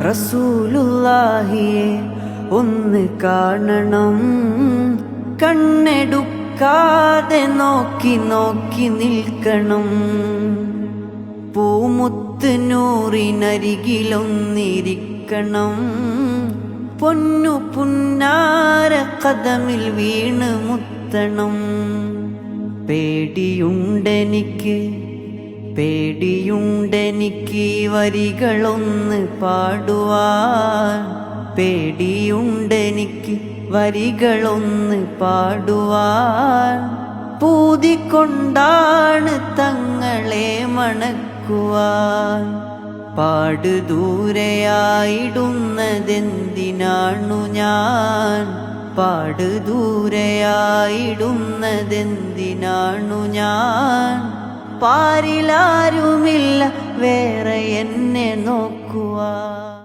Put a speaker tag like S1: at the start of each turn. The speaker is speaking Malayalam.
S1: റസൂലുള്ളാഹിയെ ഒന്ന് കാണണം, കണ്ണെടുക്കാതെ നോക്കി നോക്കി നിൽക്കണം. പൂമുത്ത് നൂറിനരികിലൊന്നിരിക്കണം, പൊന്നു പുന്നാര കദമിൽ വീണ് മുത്തണം. പേടിയുണ്ടെനിക്ക് വരികളൊന്ന് പാടുവാൻ, പേടിയുണ്ടെനിക്ക് വരികളൊന്ന് പാടുവാൻ. പൂതിക്കൊണ്ടാണ് തങ്ങളെ മണക്കുവാൻ. പാടുദൂരെയായിടുന്നതെന്തിനാണു ഞാൻ, പാടുദൂരെയായിടുന്നതെന്തിനാണു ഞാൻ. പാരിലാരുമില്ല വേറെ എന്നെ നോക്കുവാൻ.